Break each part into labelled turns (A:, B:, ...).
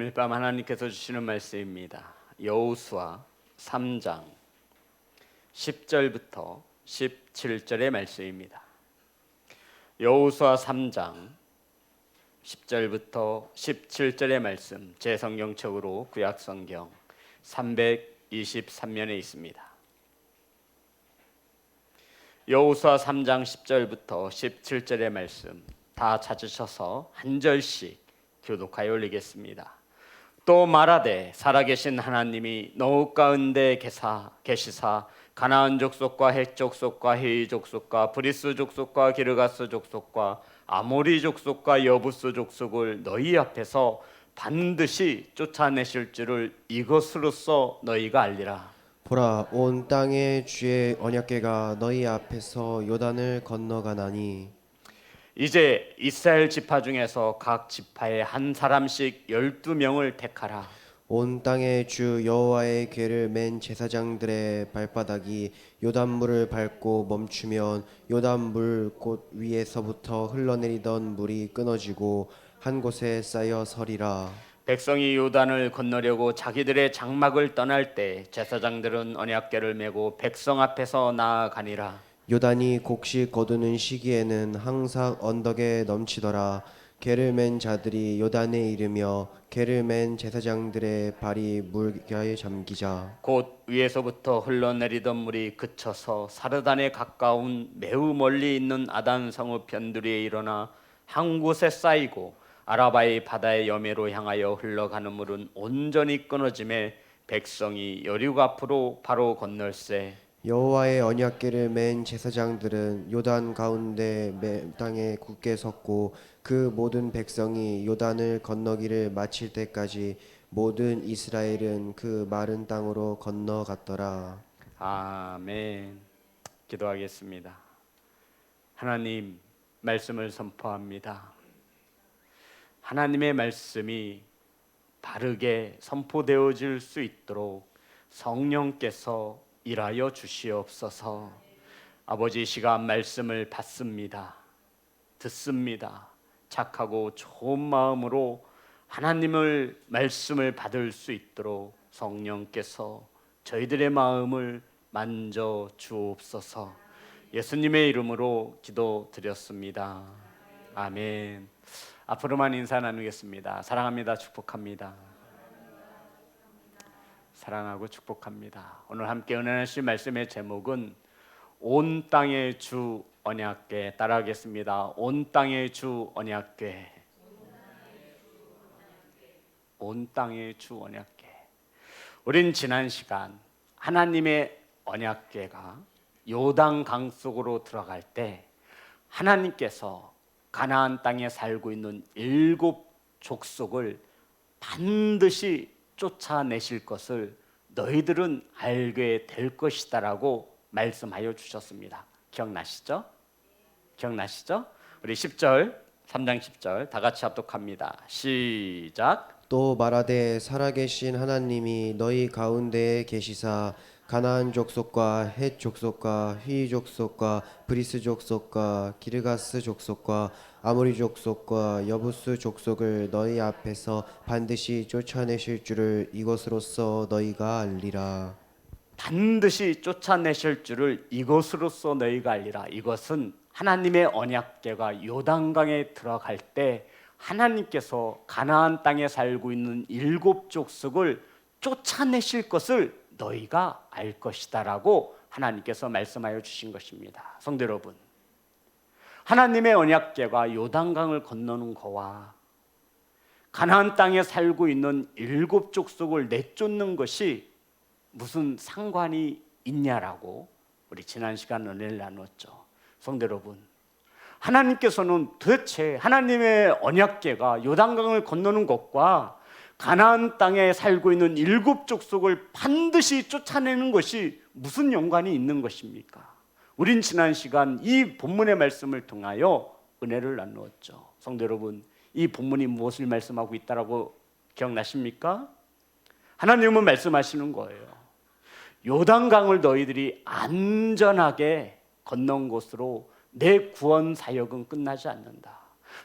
A: 금요일 밤 하나님께서 주시는 말씀입니다. 여호수아 3장 10절부터 17절의 말씀입니다. 여호수아 3장 10절부터 17절의 말씀, 제 성경책으로 구약성경 323면에 있습니다. 여호수아 3장 10절부터 17절의 말씀 다 찾으셔서 한 절씩 교독하여 올리겠습니다. 또 말하되 살아계신 하나님이 너희 가운데 계시사 가나안 족속과 헷 족속과 헤이 족속과 브리스 족속과 기르가스 족속과 아모리 족속과 여부스 족속을 너희 앞에서 반드시 쫓아내실 줄을 이것으로써 너희가 알리라.
B: 보라, 온 땅의 주의 언약궤가 너희 앞에서 요단을 건너가나니
A: 이제 이스라엘 지파 중에서 각 지파에 한 사람씩 12명을 택하라.
B: 온 땅의 주 여호와의 궤를 맨 제사장들의 발바닥이 요단물을 밟고 멈추면 요단물 곳 위에서부터 흘러내리던 물이 끊어지고 한 곳에 쌓여 서리라.
A: 백성이 요단을 건너려고 자기들의 장막을 떠날 때 제사장들은 언약궤를 메고 백성 앞에서 나아가니라.
B: 요단이 곡식 거두는 시기에는 항상 언덕에 넘치더라. 궤를 맨 자들이 요단에 이르며 궤를 맨 제사장들의 발이 물가에 잠기자
A: 곧 위에서부터 흘러내리던 물이 그쳐서 사르단에 가까운 매우 멀리 있는 아단 성읍 변두리에 일어나 한 곳에 쌓이고 아라바의 바다의 여매로 향하여 흘러가는 물은 온전히 끊어짐에 백성이 여륙 앞으로 바로 건널세.
B: 여호와의 언약궤를 맨 제사장들은 요단 가운데 땅에 굳게 섰고 그 모든 백성이 요단을 건너기를 마칠 때까지 모든 이스라엘은 그 마른 땅으로 건너갔더라.
A: 아멘. 기도하겠습니다. 하나님, 말씀을 선포합니다. 하나님의 말씀이 바르게 선포되어질 수 있도록 성령께서 일하여 주시옵소서. 아버지, 시간 말씀을 받습니다. 듣습니다. 착하고 좋은 마음으로 하나님을 말씀을 받을 수 있도록 성령께서 저희들의 마음을 만져 주옵소서. 예수님의 이름으로 기도드렸습니다. 아멘. 앞으로만 인사 나누겠습니다. 사랑합니다. 축복합니다. 사랑하고 축복합니다. 오늘 함께 은혜 나누실 말씀의 제목은 온 땅의 주 언약궤. 따라하겠습니다. 온 땅의 주 언약궤. 온 땅의 주 언약궤. 우린 지난 시간 하나님의 언약궤가 요단강 속으로 들어갈 때 하나님께서 가나안 땅에 살고 있는 7 족속을 반드시 쫓아내실 것을 너희들은 알게 될 것이다라고 말씀하여 주셨습니다. 기억나시죠? 기억나시죠? 우리 10절, 3장 10절 다 같이 합독합니다. 시작.
B: 또 말하되 살아계신 하나님이 너희 가운데에 계시사 가나안 족속과 헷 족속과 휘 족속과 브리스 족속과 기르가스 족속과 아모리 족속과 여부스 족속을 너희 앞에서 반드시 쫓아내실 줄을 이것으로써 너희가 알리라.
A: 반드시 쫓아내실 줄을 이것으로써 너희가 알리라. 이것은 하나님의 언약궤가 요단강에 들어갈 때 하나님께서 가나안 땅에 살고 있는 7 족속을 쫓아내실 것을 너희가 알 것이다라고 하나님께서 말씀하여 주신 것입니다. 성도 여러분, 하나님의 언약궤가 요단강을 건너는 거와 가나안 땅에 살고 있는 7 족속을 내쫓는 것이 무슨 상관이 있냐라고 우리 지난 시간 은혜를 나눴죠. 성도 여러분, 하나님께서는 도대체 하나님의 언약궤가 요단강을 건너는 것과 가나안 땅에 살고 있는 7 족속을 반드시 쫓아내는 것이 무슨 연관이 있는 것입니까? 우린 지난 시간 이 본문의 말씀을 통하여 은혜를 나누었죠. 성도 여러분, 이 본문이 무엇을 말씀하고 있다라고 기억나십니까? 하나님은 말씀하시는 거예요. 요단강을 너희들이 안전하게 건넌 곳으로 내 구원 사역은 끝나지 않는다.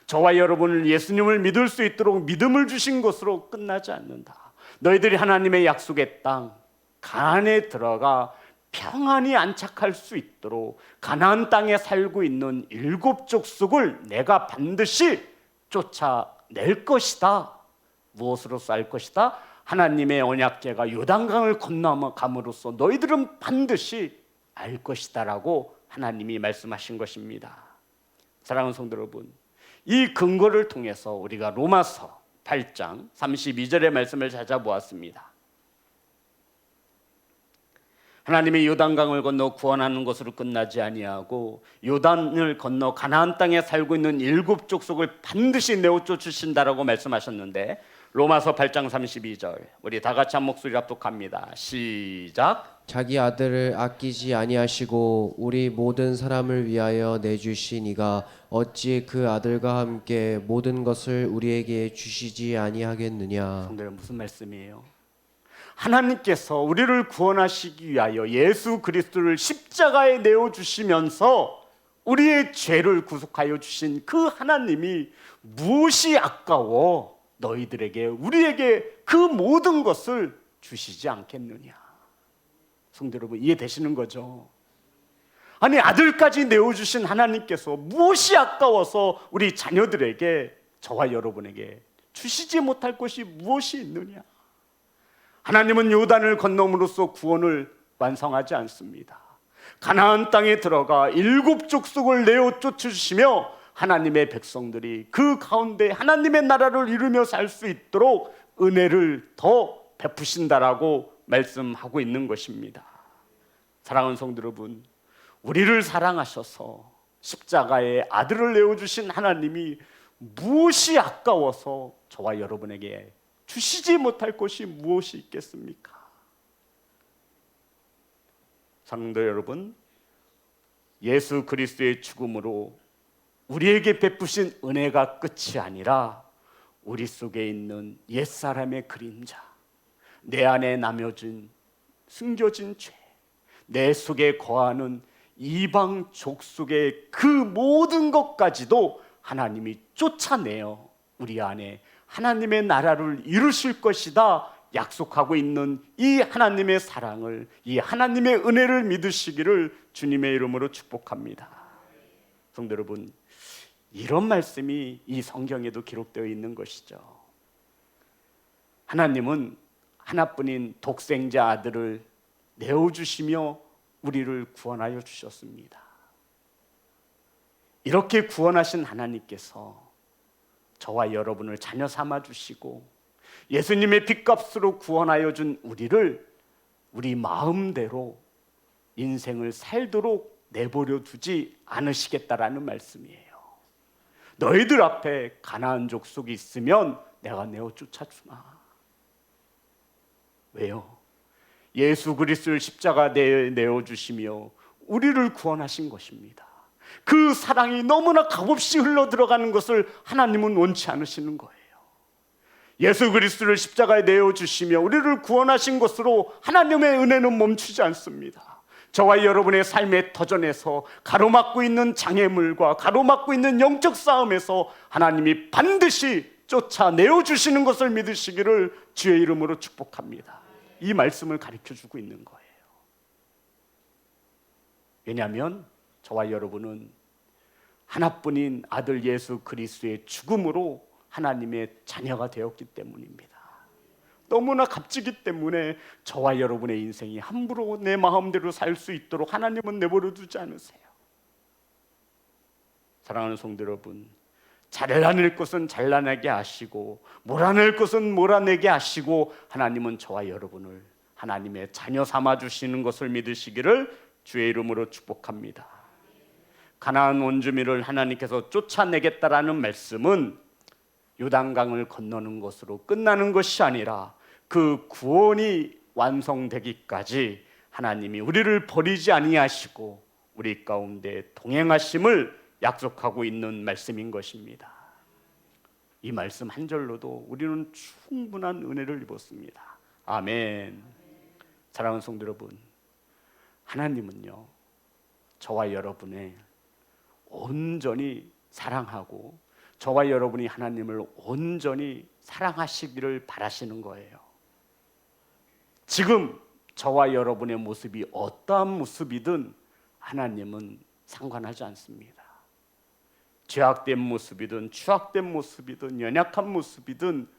A: 저와 여러분을 예수님을 믿을 수 있도록 믿음을 주신 것으로 끝나지 않는다. 너희들이 하나님의 약속의 땅 가나안에 들어가 평안히 안착할 수 있도록 가나안 땅에 살고 있는 7 족속을 내가 반드시 쫓아낼 것이다. 무엇으로써 알 것이다? 하나님의 언약궤가 요단강을 건너감으로써 너희들은 반드시 알 것이다 라고 하나님이 말씀하신 것입니다. 사랑하는 성도 여러분, 이 근거를 통해서 우리가 로마서 8장 32절의 말씀을 찾아보았습니다. 하나님이 요단강을 건너 구원하는 것으로 끝나지 아니하고 요단을 건너 가나안 땅에 살고 있는 7 족속을 반드시 내어 쫓으신다라고 말씀하셨는데, 로마서 8장 32절 우리 다 같이 한 목소리 합독합니다. 시작.
B: 자기 아들을 아끼지 아니하시고 우리 모든 사람을 위하여 내주신 이가 어찌 그 아들과 함께 모든 것을 우리에게 주시지 아니하겠느냐.
A: 성도님, 무슨 말씀이에요? 하나님께서 우리를 구원하시기 위하여 예수 그리스도를 십자가에 내어주시면서 우리의 죄를 구속하여 주신 그 하나님이 무엇이 아까워 너희들에게 우리에게 그 모든 것을 주시지 않겠느냐. 성도 여러분, 이해되시는 거죠? 아니, 아들까지 내어주신 하나님께서 무엇이 아까워서 우리 자녀들에게, 저와 여러분에게 주시지 못할 것이 무엇이 있느냐. 하나님은 요단을 건너므로써 구원을 완성하지 않습니다. 가나안 땅에 들어가 7 족속을 내어 쫓으시며 하나님의 백성들이 그 가운데 하나님의 나라를 이루며 살 수 있도록 은혜를 더 베푸신다라고 말씀하고 있는 것입니다. 사랑하는 성도 여러분, 우리를 사랑하셔서 십자가에 아들을 내어주신 하나님이 무엇이 아까워서 저와 여러분에게 주시지 못할 것이 무엇이 있겠습니까? 성도 여러분, 예수 그리스도의 죽음으로 우리에게 베푸신 은혜가 끝이 아니라 우리 속에 있는 옛사람의 그림자, 내 안에 남겨진 숨겨진 죄, 내 속에 거하는 이방 족속의 그 모든 것까지도 하나님이 쫓아내어 우리 안에 하나님의 나라를 이루실 것이다 약속하고 있는 이 하나님의 사랑을, 이 하나님의 은혜를 믿으시기를 주님의 이름으로 축복합니다. 성도 여러분, 이런 말씀이 이 성경에도 기록되어 있는 것이죠. 하나님은 하나뿐인 독생자 아들을 내어주시며 우리를 구원하여 주셨습니다. 이렇게 구원하신 하나님께서 저와 여러분을 자녀 삼아 주시고 예수님의 핏값으로 구원하여 준 우리를 우리 마음대로 인생을 살도록 내버려 두지 않으시겠다라는 말씀이에요. 너희들 앞에 가나안 족속이 있으면 내가 내어 쫓아주마. 왜요? 예수 그리스도를 십자가에 내어주시며 우리를 구원하신 것입니다. 그 사랑이 너무나 값없이 흘러들어가는 것을 하나님은 원치 않으시는 거예요. 예수 그리스도를 십자가에 내어주시며 우리를 구원하신 것으로 하나님의 은혜는 멈추지 않습니다. 저와 여러분의 삶의 터전에서 가로막고 있는 장애물과 가로막고 있는 영적 싸움에서 하나님이 반드시 쫓아내어주시는 것을 믿으시기를 주의 이름으로 축복합니다. 이 말씀을 가르쳐주고 있는 거예요. 왜냐하면 저와 여러분은 하나뿐인 아들 예수 그리스도의 죽음으로 하나님의 자녀가 되었기 때문입니다. 너무나 값지기 때문에 저와 여러분의 인생이 함부로 내 마음대로 살 수 있도록 하나님은 내버려 두지 않으세요. 사랑하는 성도 여러분, 잘라낼 것은 잘라내게 하시고 몰아낼 것은 몰아내게 하시고 하나님은 저와 여러분을 하나님의 자녀 삼아 주시는 것을 믿으시기를 주의 이름으로 축복합니다. 가나안 원주민을 하나님께서 쫓아내겠다라는 말씀은 요단강을 건너는 것으로 끝나는 것이 아니라 그 구원이 완성되기까지 하나님이 우리를 버리지 아니하시고 우리 가운데 동행하심을 약속하고 있는 말씀인 것입니다. 이 말씀 한 절로도 우리는 충분한 은혜를 입었습니다. 아멘. 사랑하는 성도 여러분, 하나님은요 저와 여러분의 온전히 사랑하고 저와 여러분이 하나님을 온전히 사랑하시기를 바라시는 거예요. 지금 저와 여러분의 모습이 어떠한 모습이든 하나님은 상관하지 않습니다. 죄악된 모습이든 추악된 모습이든 연약한 모습이든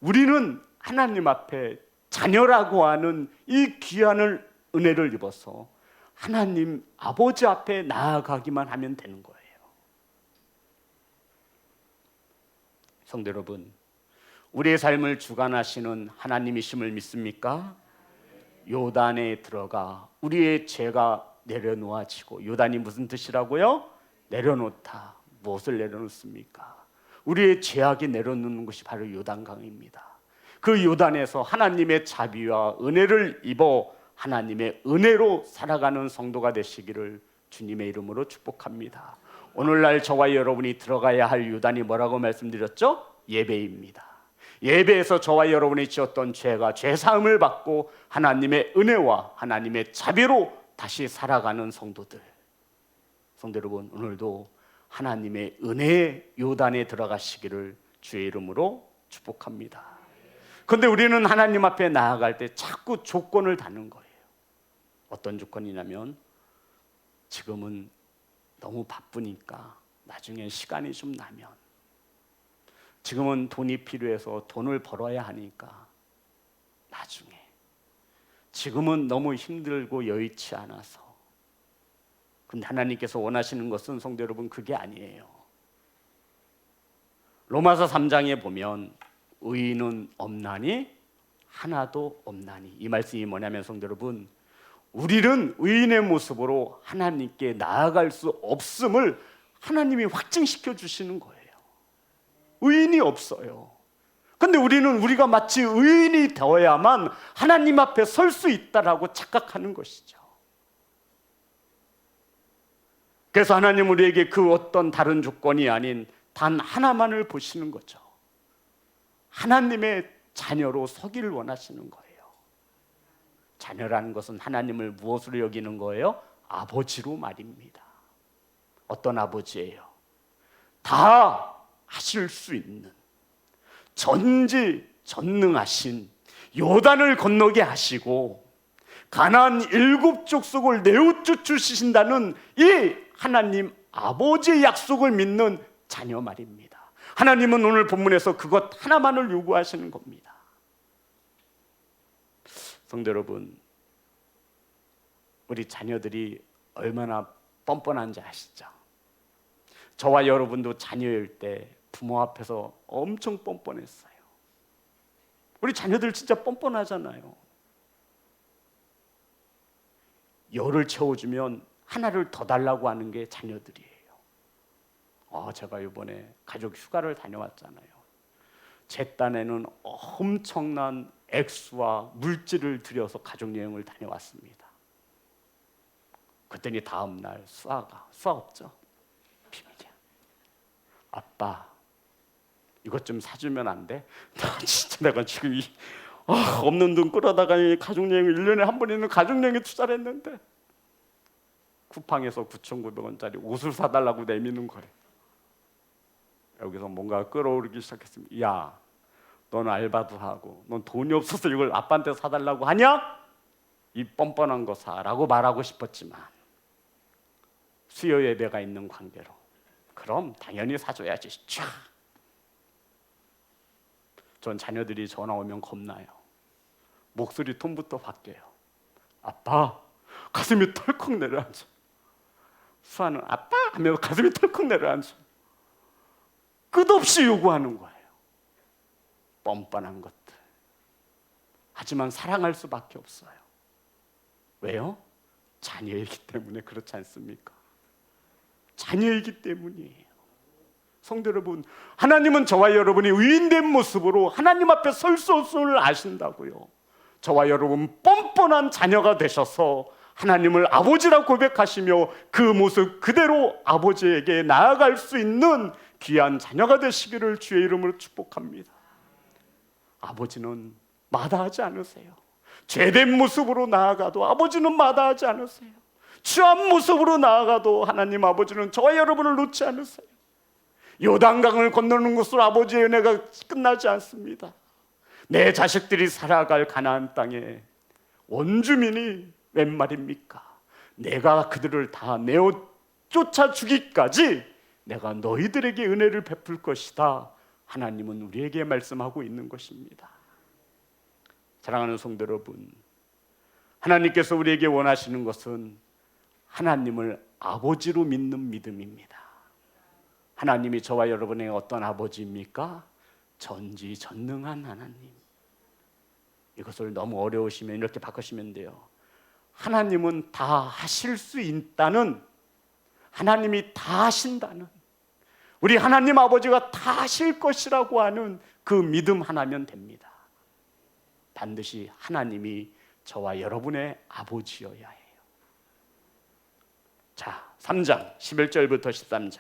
A: 우리는 하나님 앞에 자녀라고 하는 이 귀한 은혜를 입어서 하나님 아버지 앞에 나아가기만 하면 되는 거예요. 성도 여러분, 우리의 삶을 주관하시는 하나님이심을 믿습니까? 요단에 들어가 우리의 죄가 내려놓아지고, 요단이 무슨 뜻이라고요? 내려놓다. 무엇을 내려놓습니까? 우리의 죄악이 내려놓는 것이 바로 요단강입니다. 그 요단에서 하나님의 자비와 은혜를 입어 하나님의 은혜로 살아가는 성도가 되시기를 주님의 이름으로 축복합니다. 오늘날 저와 여러분이 들어가야 할 요단이 뭐라고 말씀드렸죠? 예배입니다. 예배에서 저와 여러분이 지었던 죄가 죄사함을 받고 하나님의 은혜와 하나님의 자비로 다시 살아가는 성도들. 성도 여러분, 오늘도 하나님의 은혜의 요단에 들어가시기를 주의 이름으로 축복합니다. 그런데 우리는 하나님 앞에 나아갈 때 자꾸 조건을 다는 거예요. 어떤 조건이냐면, 지금은 너무 바쁘니까 나중에 시간이 좀 나면, 지금은 돈이 필요해서 돈을 벌어야 하니까 나중에, 지금은 너무 힘들고 여의치 않아서. 근데 하나님께서 원하시는 것은 성도 여러분, 그게 아니에요. 로마서 3장에 보면 의인은 없나니 하나도 없나니, 이 말씀이 뭐냐면 성도 여러분, 우리는 의인의 모습으로 하나님께 나아갈 수 없음을 하나님이 확증시켜 주시는 거예요. 의인이 없어요. 근데 우리는 우리가 마치 의인이 되어야만 하나님 앞에 설 수 있다라고 착각하는 것이죠. 그래서 하나님 우리에게 그 어떤 다른 조건이 아닌 단 하나만을 보시는 거죠. 하나님의 자녀로 서기를 원하시는 거예요. 자녀라는 것은 하나님을 무엇으로 여기는 거예요? 아버지로 말입니다. 어떤 아버지예요? 다 하실 수 있는, 전지전능하신, 요단을 건너게 하시고 가나안 7 족속을 내어쫓 주신다는 이 하나님 아버지의 약속을 믿는 자녀 말입니다. 하나님은 오늘 본문에서 그것 하나만을 요구하시는 겁니다. 성도 여러분, 우리 자녀들이 얼마나 뻔뻔한지 아시죠? 저와 여러분도 자녀일 때 부모 앞에서 엄청 뻔뻔했어요. 우리 자녀들 진짜 뻔뻔하잖아요. 열을 채워주면 하나를 더 달라고 하는 게 자녀들이에요. 제가 이번에 가족 휴가를 다녀왔잖아요. 제 딴에는 엄청난 액수와 물질을 들여서 가족 여행을 다녀왔습니다. 그랬더니 다음 날 수아 없죠? 비밀이야. 아빠, 이것 좀 사주면 안 돼? 진짜 내가 지금 없는 돈 끌어다가 가족 여행을 1년에 한 번 있는 가족 여행에 투자를 했는데 쿠팡에서 9,900원짜리 옷을 사달라고 내미는 거예요. 여기서 뭔가 끌어오르기 시작했습니다. 야, 넌 알바도 하고 넌 돈이 없어서 이걸 아빠한테 사달라고 하냐? 이 뻔뻔한 거 사라고 말하고 싶었지만 수요 예배가 있는 관계로 그럼 당연히 사줘야지. 전 자녀들이 전화 오면 겁나요. 목소리 톤부터 바뀌어요. 아빠, 가슴이 털컥 내려앉아. 수아는 아빠 하면 가슴이 털컥 내려앉아. 끝없이 요구하는 거예요. 뻔뻔한 것들. 하지만 사랑할 수밖에 없어요. 왜요? 자녀이기 때문에. 그렇지 않습니까? 자녀이기 때문이에요. 성도 여러분, 하나님은 저와 여러분이 의인된 모습으로 하나님 앞에 설 수 없음을 아신다고요. 저와 여러분 뻔뻔한 자녀가 되셔서 하나님을 아버지라 고백하시며 그 모습 그대로 아버지에게 나아갈 수 있는 귀한 자녀가 되시기를 주의 이름으로 축복합니다. 아버지는 마다하지 않으세요. 죄된 모습으로 나아가도 아버지는 마다하지 않으세요. 취한 모습으로 나아가도 하나님 아버지는 저와 여러분을 놓지 않으세요. 요단강을 건너는 것으로 아버지의 은혜가 끝나지 않습니다. 내 자식들이 살아갈 가나안 땅에 원주민이 웬 말입니까? 내가 그들을 다 내어 쫓아 주기까지 내가 너희들에게 은혜를 베풀 것이다. 하나님은 우리에게 말씀하고 있는 것입니다. 사랑하는 성도 여러분, 하나님께서 우리에게 원하시는 것은 하나님을 아버지로 믿는 믿음입니다. 하나님이 저와 여러분의 어떤 아버지입니까? 전지전능한 하나님. 이것을 너무 어려우시면 이렇게 바꾸시면 돼요. 하나님은 다 하실 수 있다는, 하나님이 다 하신다는, 우리 하나님 아버지가 다 하실 것이라고 하는 그 믿음 하나면 됩니다. 반드시 하나님이 저와 여러분의 아버지여야 해요. 자, 3장 11절부터 13절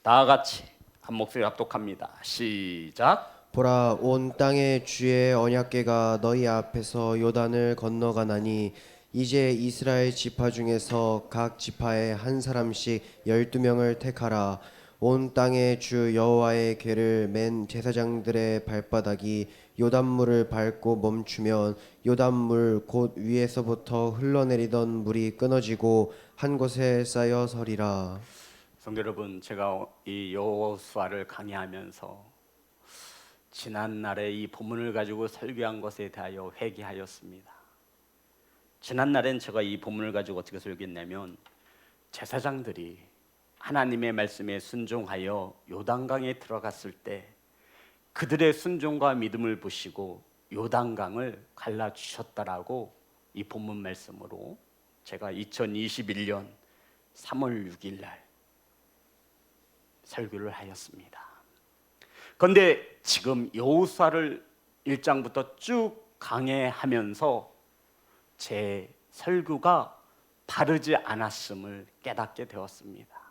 A: 다 같이 한 목소리 합독합니다. 시작.
B: 보라, 온 땅에 주의 언약궤가 너희 앞에서 요단을 건너가나니 이제 이스라엘 지파 중에서 각 지파에 한 사람씩 12명을 택하라. 온 땅에 주 여호와의 궤를 맨 제사장들의 발바닥이 요단물을 밟고 멈추면 요단물 곧 위에서부터 흘러내리던 물이 끊어지고 한 곳에 쌓여 서리라.
A: 성도 여러분, 제가 이 여호수아를 강의하면서 지난날에 이 본문을 가지고 설교한 것에 대하여 회개하였습니다. 지난날엔 제가 이 본문을 가지고 어떻게 설교했냐면, 제사장들이 하나님의 말씀에 순종하여 요단강에 들어갔을 때 그들의 순종과 믿음을 보시고 요단강을 갈라주셨다라고 이 본문 말씀으로 제가 2021년 3월 6일 날 설교를 하였습니다. 그런데 지금 여호수아를 1장부터 쭉 강해하면서 제 설교가 바르지 않았음을 깨닫게 되었습니다.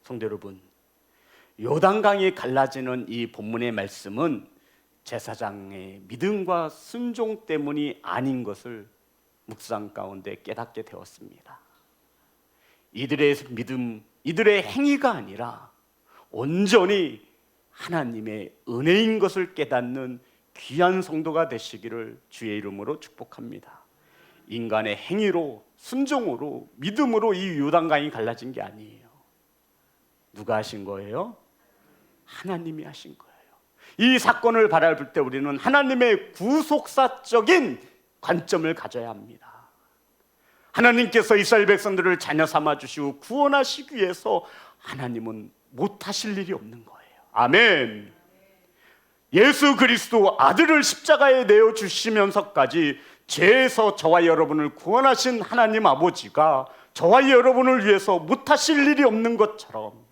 A: 성도 여러분, 요단강이 갈라지는 이 본문의 말씀은 제사장의 믿음과 순종 때문이 아닌 것을 묵상 가운데 깨닫게 되었습니다. 이들의 믿음, 이들의 행위가 아니라 온전히 하나님의 은혜인 것을 깨닫는 귀한 성도가 되시기를 주의 이름으로 축복합니다. 인간의 행위로, 순종으로, 믿음으로 이 요단강이 갈라진 게 아니에요. 누가 하신 거예요? 하나님이 하신 거예요. 이 사건을 바라볼 때 우리는 하나님의 구속사적인 관점을 가져야 합니다. 하나님께서 이스라엘 백성들을 자녀 삼아 주시고 구원하시기 위해서 하나님은 못하실 일이 없는 거예요. 아멘. 예수 그리스도 아들을 십자가에 내어 주시면서까지 죄에서 저와 여러분을 구원하신 하나님 아버지가 저와 여러분을 위해서 못하실 일이 없는 것처럼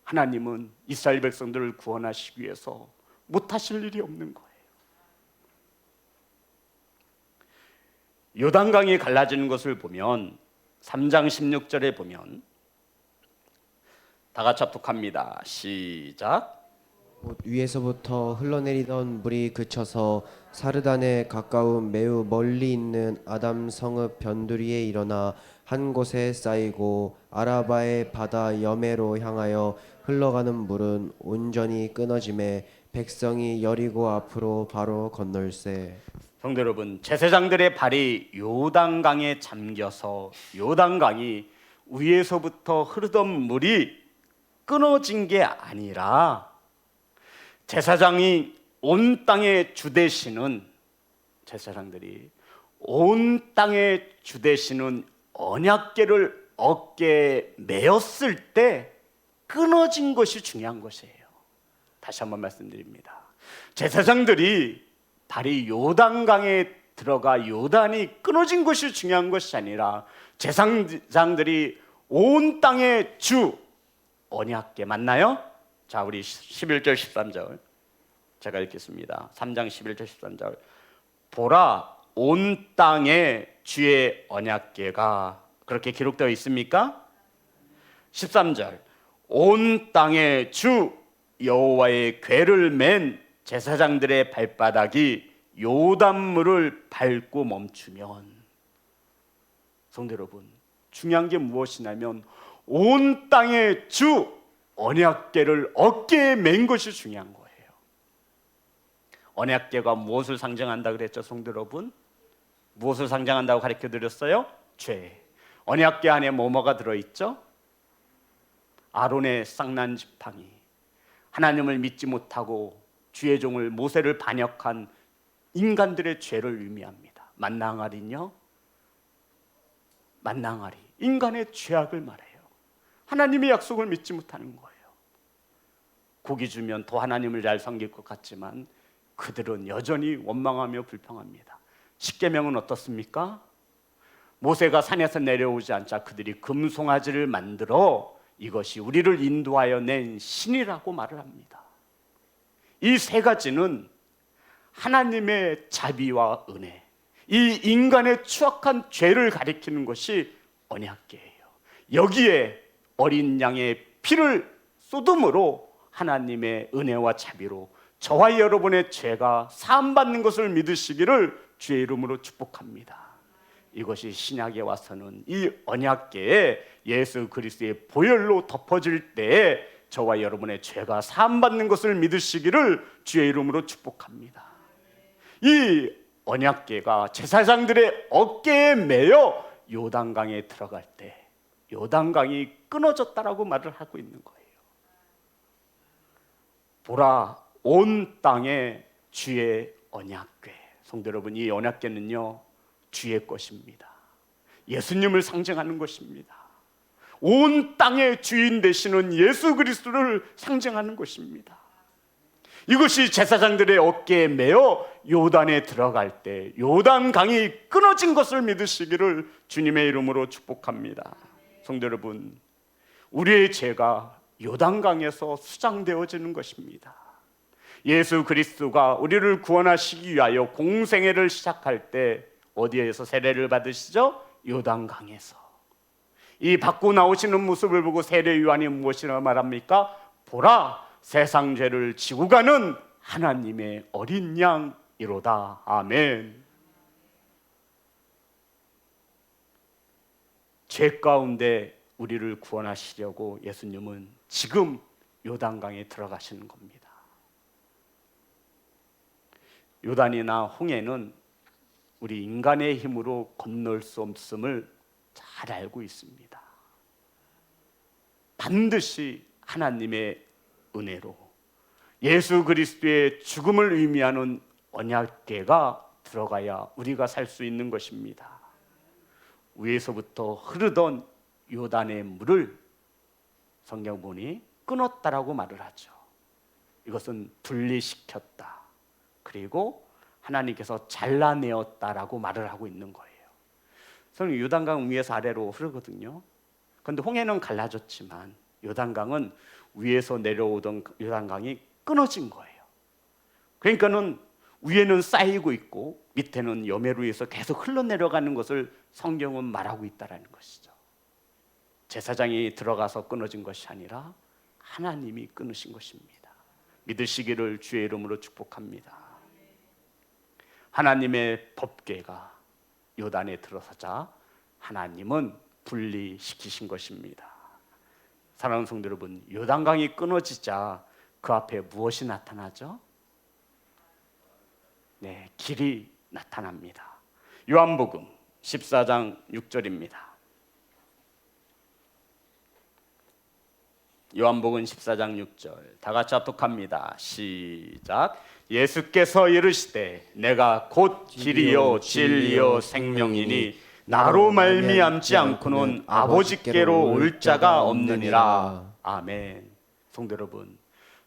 A: 하나님은 이스라엘 백성들을 구원하시기 위해서 못하실 일이 없는 거예요. 요단강이 갈라지는 것을 보면 3장 16절에 보면 다 같이 합독합니다. 시작.
B: 위에서부터 흘러내리던 물이 그쳐서 사르단에 가까운 매우 멀리 있는 아담 성읍 변두리에 일어나 한 곳에 쌓이고 아라바의 바다 여매로 향하여 흘러가는 물은 온전히 끊어짐에 백성이 여리고 앞으로 바로 건널세.
A: 성도 여러분, 제사장들의 발이 요단강에 잠겨서 요단강이 위에서부터 흐르던 물이 끊어진 게 아니라 제사장이 온 땅의 주 되시는, 제사장들이 온 땅의 주 되시는 언약궤를 어깨에 메었을 때 끊어진 것이 중요한 것이에요. 다시 한번 말씀드립니다. 제사장들이 발이 요단강에 들어가 요단이 끊어진 것이 중요한 것이 아니라 제사장들이 온 땅의 주 언약궤 맞나요? 자, 우리 11절 13절 제가 읽겠습니다. 3장 11절 13절 보라, 온 땅에 주의 언약궤가 그렇게 기록되어 있습니까? 13절 온 땅에 주 여호와의 궤를 맨 제사장들의 발바닥이 요단물을 밟고 멈추면, 성도 여러분, 중요한 게 무엇이냐면 온 땅의 주 언약궤를 어깨에 맨 것이 중요한 거예요. 언약궤가 무엇을 상징한다 그랬죠, 성도 여러분? 무엇을 상징한다고 가르쳐 드렸어요? 죄. 언약궤 안에 뭐가 들어있죠? 아론의 쌍난 지팡이, 하나님을 믿지 못하고 주의 종을 모세를 반역한 인간들의 죄를 의미합니다. 만나항아리는요, 만나항아리, 인간의 죄악을 말해요. 하나님의 약속을 믿지 못하는 거예요. 고기 주면 더 하나님을 잘 섬길 것 같지만 그들은 여전히 원망하며 불평합니다. 십계명은 어떻습니까? 모세가 산에서 내려오지 않자 그들이 금송아지를 만들어 이것이 우리를 인도하여 낸 신이라고 말을 합니다. 이 세 가지는 하나님의 자비와 은혜, 이 인간의 추악한 죄를 가리키는 것이 언약궤예요. 여기에 어린 양의 피를 쏟음으로 하나님의 은혜와 자비로 저와 여러분의 죄가 사함받는 것을 믿으시기를 주의 이름으로 축복합니다. 이것이 신약에 와서는 이 언약궤에 예수 그리스도의 보혈로 덮어질 때에 저와 여러분의 죄가 사함받는 것을 믿으시기를 주의 이름으로 축복합니다. 이 언약궤가 제사장들의 어깨에 매여 요단강에 들어갈 때 요단강이 끊어졌다라고 말을 하고 있는 거예요. 보라, 온 땅에 주의 언약궤. 성도 여러분, 이 언약궤는요 주의 것입니다. 예수님을 상징하는 것입니다. 온 땅의 주인 되시는 예수 그리스도를 상징하는 것입니다. 이것이 제사장들의 어깨에 매어 요단에 들어갈 때 요단강이 끊어진 것을 믿으시기를 주님의 이름으로 축복합니다. 성도 여러분, 우리의 죄가 요단강에서 수장되어지는 것입니다. 예수 그리스도가 우리를 구원하시기 위하여 공생애를 시작할 때 어디에서 세례를 받으시죠? 요단강에서. 이 밖으로 나오시는 모습을 보고 세례 요한이 무엇이라 말합니까? 보라, 세상 죄를 지고 가는 하나님의 어린 양이로다. 아멘. 죄 가운데 우리를 구원하시려고 예수님은 지금 요단강에 들어가시는 겁니다. 요단이나 홍해는 우리 인간의 힘으로 건널 수 없음을 잘 알고 있습니다. 반드시 하나님의 은혜로 예수 그리스도의 죽음을 의미하는 언약궤가 들어가야 우리가 살 수 있는 것입니다. 위에서부터 흐르던 요단의 물을 성경 보니 끊었다라고 말을 하죠. 이것은 분리시켰다. 그리고 하나님께서 잘라내었다라고 말을 하고 있는 거예요. 성경 요단강 위에서 아래로 흐르거든요. 그런데 홍해는 갈라졌지만 요단강은 위에서 내려오던 요단강이 끊어진 거예요. 그러니까는 위에는 쌓이고 있고 밑에는 여매로 해서 계속 흘러내려가는 것을 성경은 말하고 있다라는 것이죠. 제사장이 들어가서 끊어진 것이 아니라 하나님이 끊으신 것입니다. 믿으시기를 주의 이름으로 축복합니다. 하나님의 법궤가 요단에 들어서자 하나님은 분리시키신 것입니다. 사랑하는 성도 여러분, 요단강이 끊어지자 그 앞에 무엇이 나타나죠? 네, 길이 나타납니다. 요한복음 14장 6절입니다. 요한복음 14장 6절 다 같이 합독합니다. 시작. 예수께서 이르시되 내가 곧 길이요 진리요 생명이니 나로 말미암지 않고는 아버지께로 올 자가 없느니라. 아멘. 성도 여러분,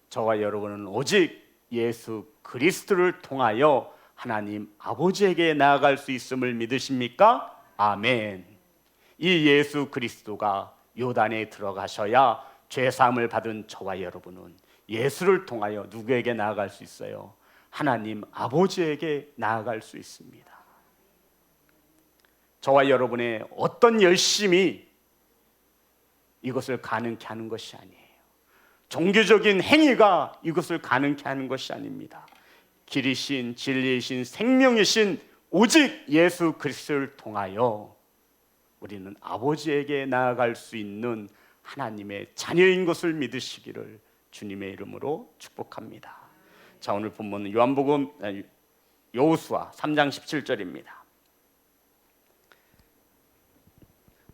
A: 저와 여러분은 오직 예수 그리스도를 통하여 하나님 아버지에게 나아갈 수 있음을 믿으십니까? 아멘. 이 예수 그리스도가 요단에 들어가셔야 죄사함을 받은 저와 여러분은 예수를 통하여 누구에게 나아갈 수 있어요? 하나님 아버지에게 나아갈 수 있습니다. 저와 여러분의 어떤 열심이 이것을 가능케 하는 것이 아니에요. 종교적인 행위가 이것을 가능케 하는 것이 아닙니다. 길이신 진리이신 생명이신 오직 예수 그리스도를 통하여 우리는 아버지에게 나아갈 수 있는 하나님의 자녀인 것을 믿으시기를 주님의 이름으로 축복합니다. 자, 오늘 본문은 여호수아 3장 17절입니다.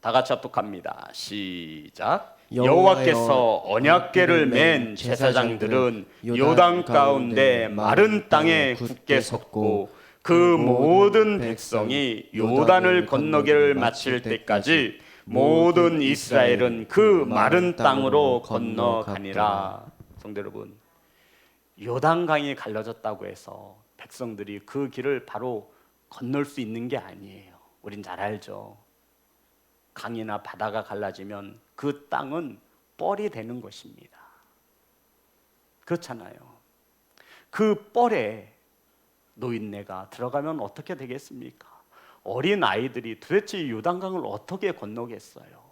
A: 다 같이 합독합니다. 시작. 여호와께서 언약궤를 맨 제사장들은 요단 가운데 마른 땅에 굳게 섰고 그 모든 백성이 요단을 건너기를 마칠 때까지 모든 이스라엘은 그 마른 땅으로 건너가니라. 성도 여러분, 요단강이 갈라졌다고 해서 백성들이 그 길을 바로 건널 수 있는 게 아니에요. 우린 잘 알죠. 강이나 바다가 갈라지면 그 땅은 뻘이 되는 것입니다. 그렇잖아요. 그 뻘에 노인네가 들어가면 어떻게 되겠습니까? 어린 아이들이 도대체 이 요단강을 어떻게 건너겠어요?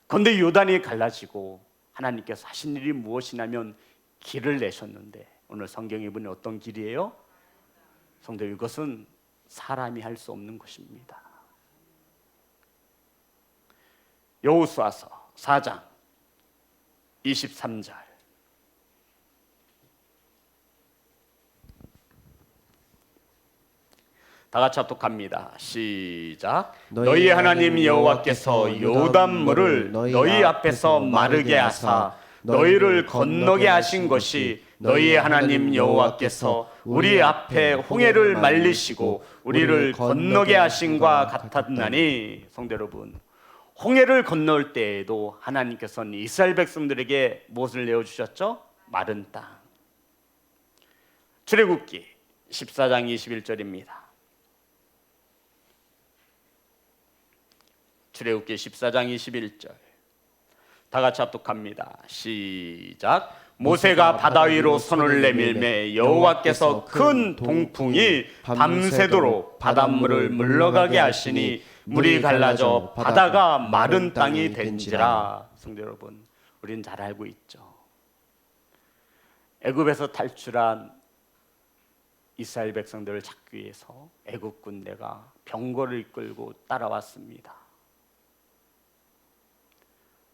A: 그런데 요단이 갈라지고 하나님께서 하신 일이 무엇이냐면 길을 내셨는데, 오늘 성경에 보니 어떤 길이에요? 성도, 이것은 사람이 할 수 없는 것입니다. 여호수아서 4장 23절. 다 같이 합독합니다. 시작. 너희 하나님 여호와께서 요단물을 너희 앞에서 마르게 하사 너희를 건너게 하신 것이 너희 하나님 여호와께서 우리 앞에 홍해를 말리시고 우리를 건너게 하신과 같았나니. 성도 여러분, 홍해를 건널 때에도 하나님께서는 이스라엘 백성들에게 무엇을 내어주셨죠? 마른 땅. 출애굽기 14장 21절입니다. 출애굽기 14장 21절. 다 같이 합독합니다. 시작. 모세가 바다 위로 손을 내밀매 여호와께서 큰 동풍이 밤새도록 바닷물을 물러가게 하시니 물이 갈라져 바다가 마른 땅이 된지라. 성도 여러분, 우리는 잘 알고 있죠. 애굽에서 탈출한 이스라엘 백성들을 찾기 위해서 애굽 군대가 병거를 이끌고 따라왔습니다.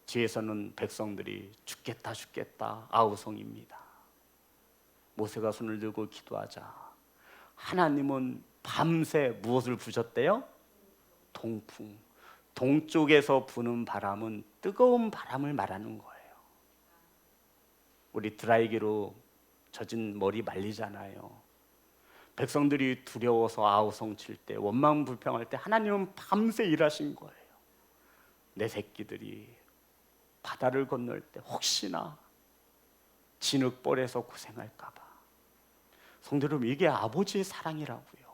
A: 뒤에서는 백성들이 죽겠다 죽겠다 아우성입니다. 모세가 손을 들고 기도하자 하나님은 밤새 무엇을 부셨대요? 동풍. 동쪽에서 부는 바람은 뜨거운 바람을 말하는 거예요. 우리 드라이기로 젖은 머리 말리잖아요. 백성들이 두려워서 아우성 칠 때, 원망 불평할 때 하나님은 밤새 일하신 거예요. 내 새끼들이 바다를 건널 때 혹시나 진흙벌에서 고생할까 봐. 성도 여러분, 이게 아버지의 사랑이라고요.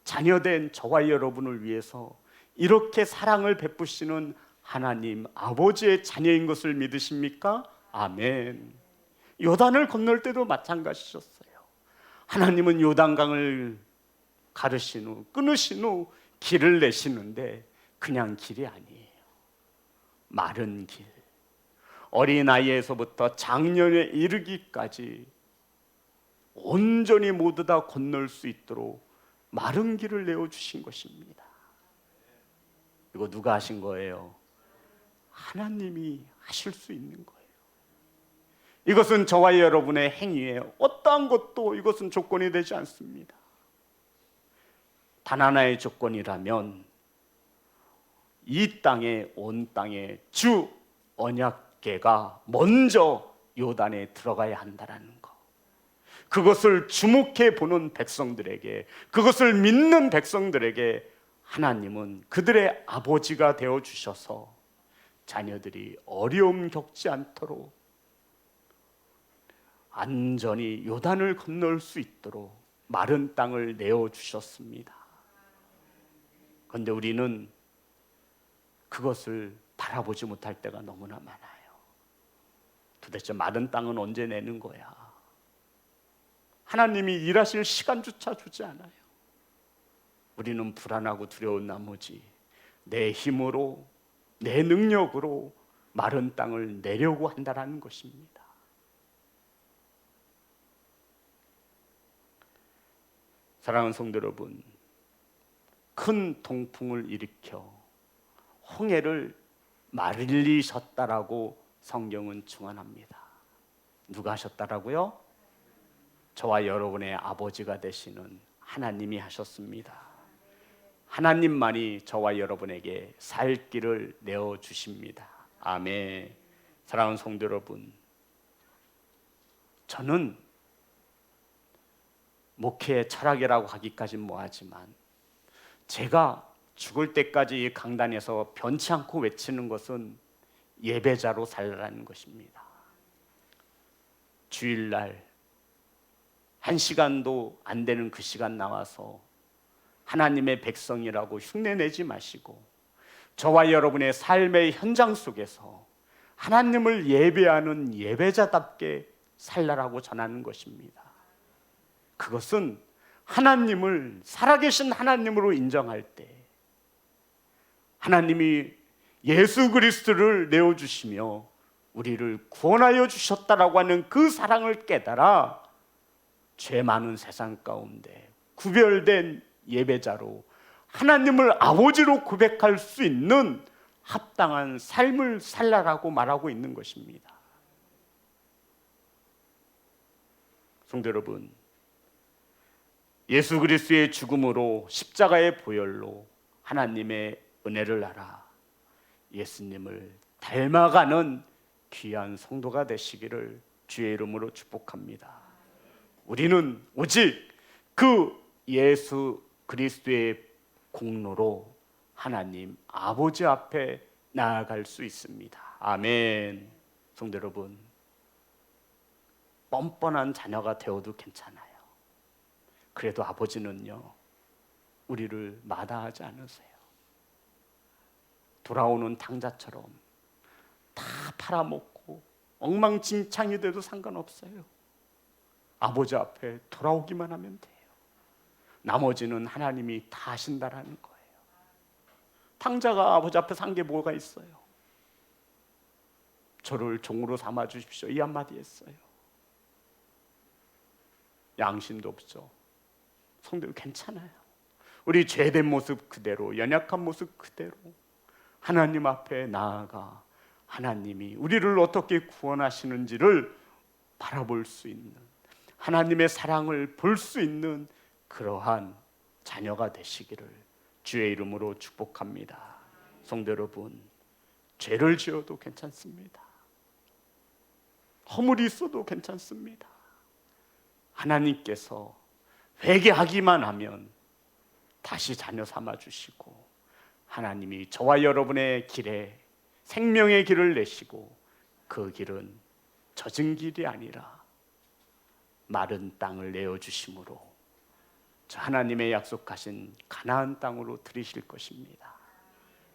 A: 자녀된 저와 여러분을 위해서 이렇게 사랑을 베푸시는 하나님 아버지의 자녀인 것을 믿으십니까? 아멘. 요단을 건널 때도 마찬가지셨어요. 하나님은 요단강을 가르신 후, 끊으신 후 길을 내시는데 그냥 길이 아니에요. 마른 길. 어린아이에서부터 장년에 이르기까지 온전히 모두 다 건널 수 있도록 마른 길을 내어주신 것입니다. 이거 누가 하신 거예요? 하나님이 하실 수 있는 거예요. 이것은 저와 여러분의 행위예요. 어떠한 것도 이것은 조건이 되지 않습니다. 단 하나의 조건이라면 이 땅에, 온 땅에 주 언약궤가 먼저 요단에 들어가야 한다는 것. 그것을 주목해 보는 백성들에게, 그것을 믿는 백성들에게 하나님은 그들의 아버지가 되어 주셔서 자녀들이 어려움 겪지 않도록 안전히 요단을 건널 수 있도록 마른 땅을 내어 주셨습니다. 그런데 우리는 그것을 바라보지 못할 때가 너무나 많아요. 도대체 마른 땅은 언제 내는 거야? 하나님이 일하실 시간조차 주지 않아요. 우리는 불안하고 두려운 나머지 내 힘으로, 내 능력으로 마른 땅을 내려고 한다는 것입니다. 사랑하는 성도 여러분, 큰 동풍을 일으켜 홍해를 말리셨다라고 성경은 증언합니다. 누가 하셨다라고요? 저와 여러분의 아버지가 되시는 하나님이 하셨습니다. 하나님만이 저와 여러분에게 살 길을 내어주십니다. 아멘. 사랑하는 성도 여러분, 저는 목회 철학이라고 하기까지는 뭐하지만 제가 죽을 때까지 이 강단에서 변치 않고 외치는 것은 예배자로 살라는 것입니다. 주일날 1시간도 안 되는 그 시간 나와서 하나님의 백성이라고 흉내내지 마시고 저와 여러분의 삶의 현장 속에서 하나님을 예배하는 예배자답게 살라라고 전하는 것입니다. 그것은 하나님을 살아계신 하나님으로 인정할 때 하나님이 예수 그리스도를 내어주시며 우리를 구원하여 주셨다라고 하는 그 사랑을 깨달아 죄 많은 세상 가운데 구별된 예배자로 하나님을 아버지로 고백할 수 있는 합당한 삶을 살라라고 말하고 있는 것입니다. 성도 여러분, 예수 그리스도의 죽음으로 십자가의 보혈로 하나님의 은혜를 알아 예수님을 닮아가는 귀한 성도가 되시기를 주의 이름으로 축복합니다. 우리는 오직 그 예수 그리스도의 공로로 하나님 아버지 앞에 나아갈 수 있습니다. 아멘. 성도 여러분, 뻔뻔한 자녀가 되어도 괜찮아요. 그래도 아버지는요, 우리를 마다하지 않으세요. 돌아오는 당자처럼 다 팔아먹고 엉망진창이 돼도 상관없어요. 아버지 앞에 돌아오기만 하면 돼요. 나머지는 하나님이 다 하신다라는 거예요. 당자가 아버지 앞에 산 게 뭐가 있어요? 저를 종으로 삼아 주십시오, 이 한마디 했어요. 양심도 없죠. 성도 괜찮아요. 우리 죄된 모습 그대로, 연약한 모습 그대로 하나님 앞에 나아가 하나님이 우리를 어떻게 구원하시는지를 바라볼 수 있는, 하나님의 사랑을 볼 수 있는 그러한 자녀가 되시기를 주의 이름으로 축복합니다. 성도 여러분, 죄를 지어도 괜찮습니다. 허물이 있어도 괜찮습니다. 하나님께서 회개하기만 하면 다시 자녀 삼아 주시고 하나님이 저와 여러분의 길에 생명의 길을 내시고 그 길은 젖은 길이 아니라 마른 땅을 내어주심으로 저 하나님의 약속하신 가나안 땅으로 들이실 것입니다.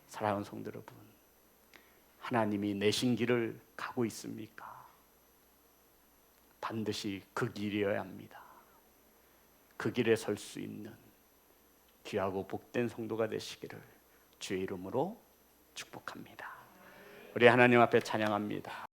A: 사랑하는 성도 여러분, 하나님이 내신 길을 가고 있습니까? 반드시 그 길이어야 합니다. 그 길에 설 수 있는 귀하고 복된 성도가 되시기를 주의 이름으로 축복합니다. 우리 하나님 앞에 찬양합니다.